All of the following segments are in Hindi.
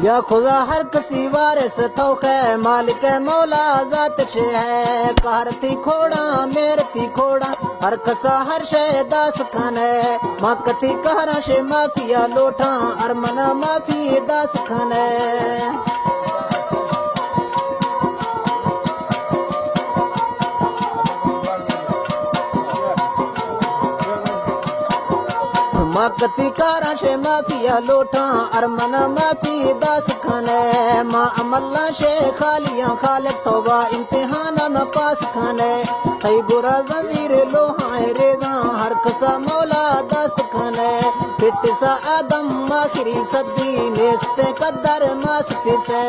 या खुदा हर किसी वारिस तौखे मालिक मौला जात छे है कारती खोड़ा मेरती खोड़ा हर कसा हर शे दास खान है मकती कहरा शे माफिया लोठा अरमना माफी दास खान है मकती कारा शे माफिया लोठा अरमना माफी दास खाने माँ अमल्ला शे खालियां खालिक तौबा इम्तिहाना न पास खाने तई गुरा जंजीर लोहाए रेजा हर कसा मौला दास्त खाने फिट सा आदम माखिरी सद्दी नेस्ते कद्दर मास पिसे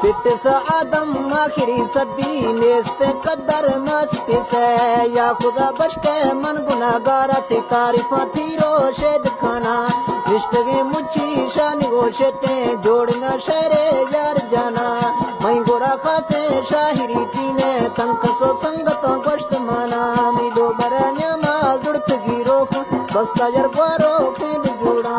पिटसा आदम आखिरी सदी नेस्त कदर मस पिसे या खुदा बश्के मन गुनागारा ती तारीफा थी रोशेद खाना रिश्ते मुच्छी शानी गोशते जोड़ना शहरे यार जाना मई गोरा खासे शाहिरी चीने तंकसो संगतों गोश्त माना मिलो बरन्या मा जुड़त गिरो बस्ता जर ग्वारो फिर जुड़ा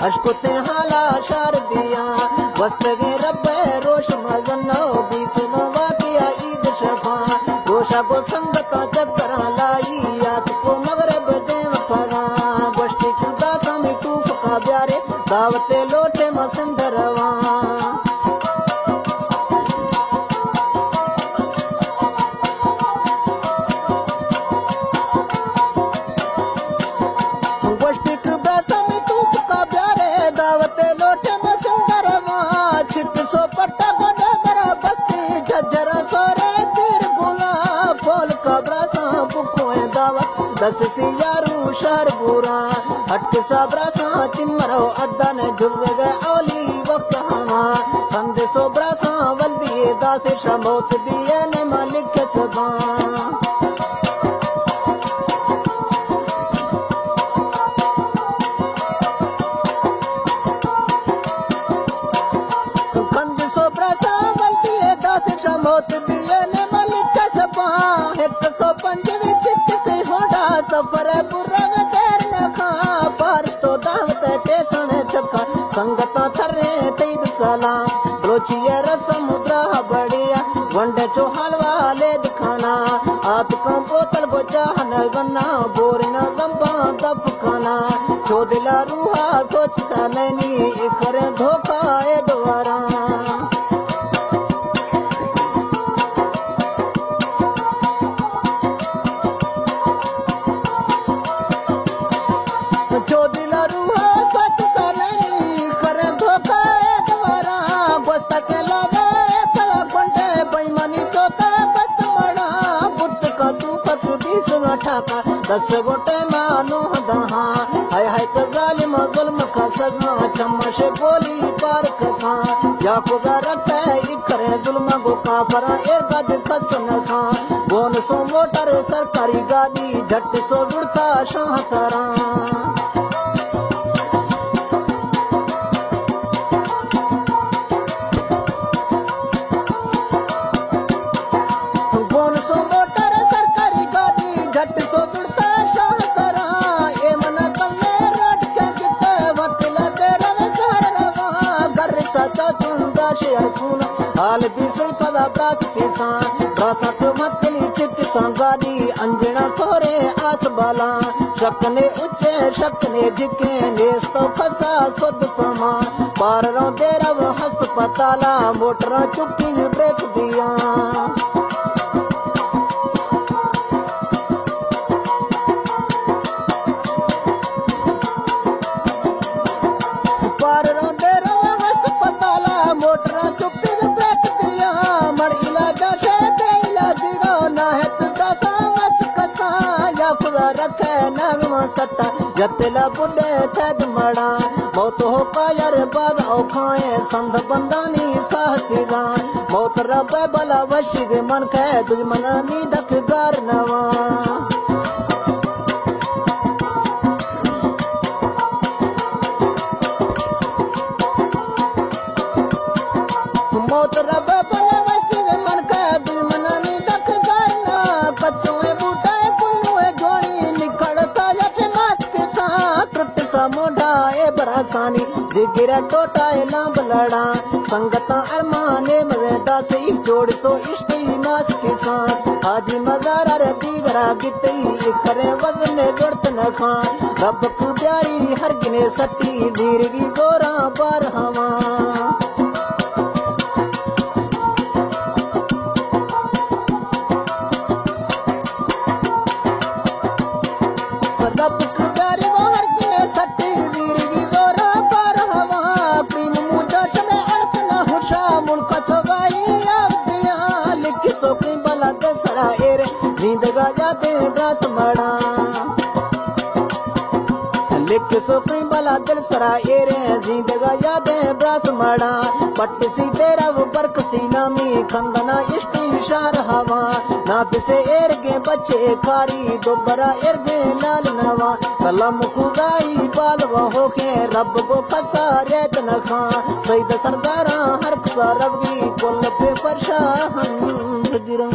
अशकुते हाला शार दिया वस्तगे रब्बे रोश मजनो बीस वाकिया ईद शफा रोशा को संगता चक्करा लाई याद को मगरब देव फरा गोश्ती खुदा सामी तूफ का प्यारे दावते लोटे मसंदरवा दस सी यारू शार बुरा हट साबरा सा तिमरो अदन जुग गए औली वक्त हमा कंदे सोबरा सा वल्दी दास शमोत दिए ने मालिक सबा कंदे सोबरा सा वल्दी दास शमोत दिए ने मालिक सबा 105 सफर बुरा देर न खा बारिश तो दावत टेसन छखा संगत थरे तेद सलाम ब्लोचिया समुद्र बढ़िया वंडे चो हलवा ले दिखाना आप का बोतल गो जहन गन्ना बोर न दंबा दब खाना जो दिला रूहा सोच सा नैनी इखर धोखा ए द्वारा दस गोटे मानो दहा हाय हाय जालिम जुल्म का सगा चम्मश गोली पार कसा या खुदा रखे इकरे जुल्म गो काफरा ए गद कस न खा बोन सो मोटर सरकारी गाड़ी झट सो जुड़ता शाह तरा बोन सो मोटर सरकारी गाड़ी झट सो हाल भी सही पदा प्रात पिसा रासा तो मतली चित संगादी अंजना थोरे आस बाला शकने उच्चे शकने जिके नेस तो फसा सुद समा पार रो देरव हस्पताला मोटरा चुक्की ब्रेक दिया पार रो देरव हस्पताला मोटरा चुक्की रखे नगमा सत्ता जतला बुढ़े थद मड़ा संध बंदानी साहसीदा मौत रबे बला वशिग मन खे दुश्मनानी दख गार नवा मौत रब बला वशिग मन खे दुश्मनानी दख गार ना कच्चों बूटा पुन्नू जोड़ी निकलता यश मात पिता टुट सा मोढ़ा ए बरासानी जिगिरा टोटा लांब लड़ा संगता अरमाने मजे दासी जोड़ तो इष्टी मास किसान हाजी मजारा रे दीगरा गितई खरे वजने जोड़त न खा रब को प्यारी हर गिने सटी दीरगी गोरा बार हवा रब को प्यारी वो हर गिने सटी दीरगी गोरा बार हवा प्रेम मुदा शमे अड़त न हुशा मुल्क छवाई आग दिया लिख सोकरी बला दसरा एरे नींद गा जाते ब्रास मड़ा लिख सोकरी बला दिल सरा एरे जिंदगा यादें ब्रास मड़ा पट सी तेरा वो बरक सी नामी खंदना इष्टी शार हवा ना पिसे एरगे बच्चे कारी दोबरा एरगे लाल नवा कलम कुगाई बालवा होके रब को फसा रेत न खा सईद सरदारा हर कसा रबगी कुल पे फरशा हम गिरम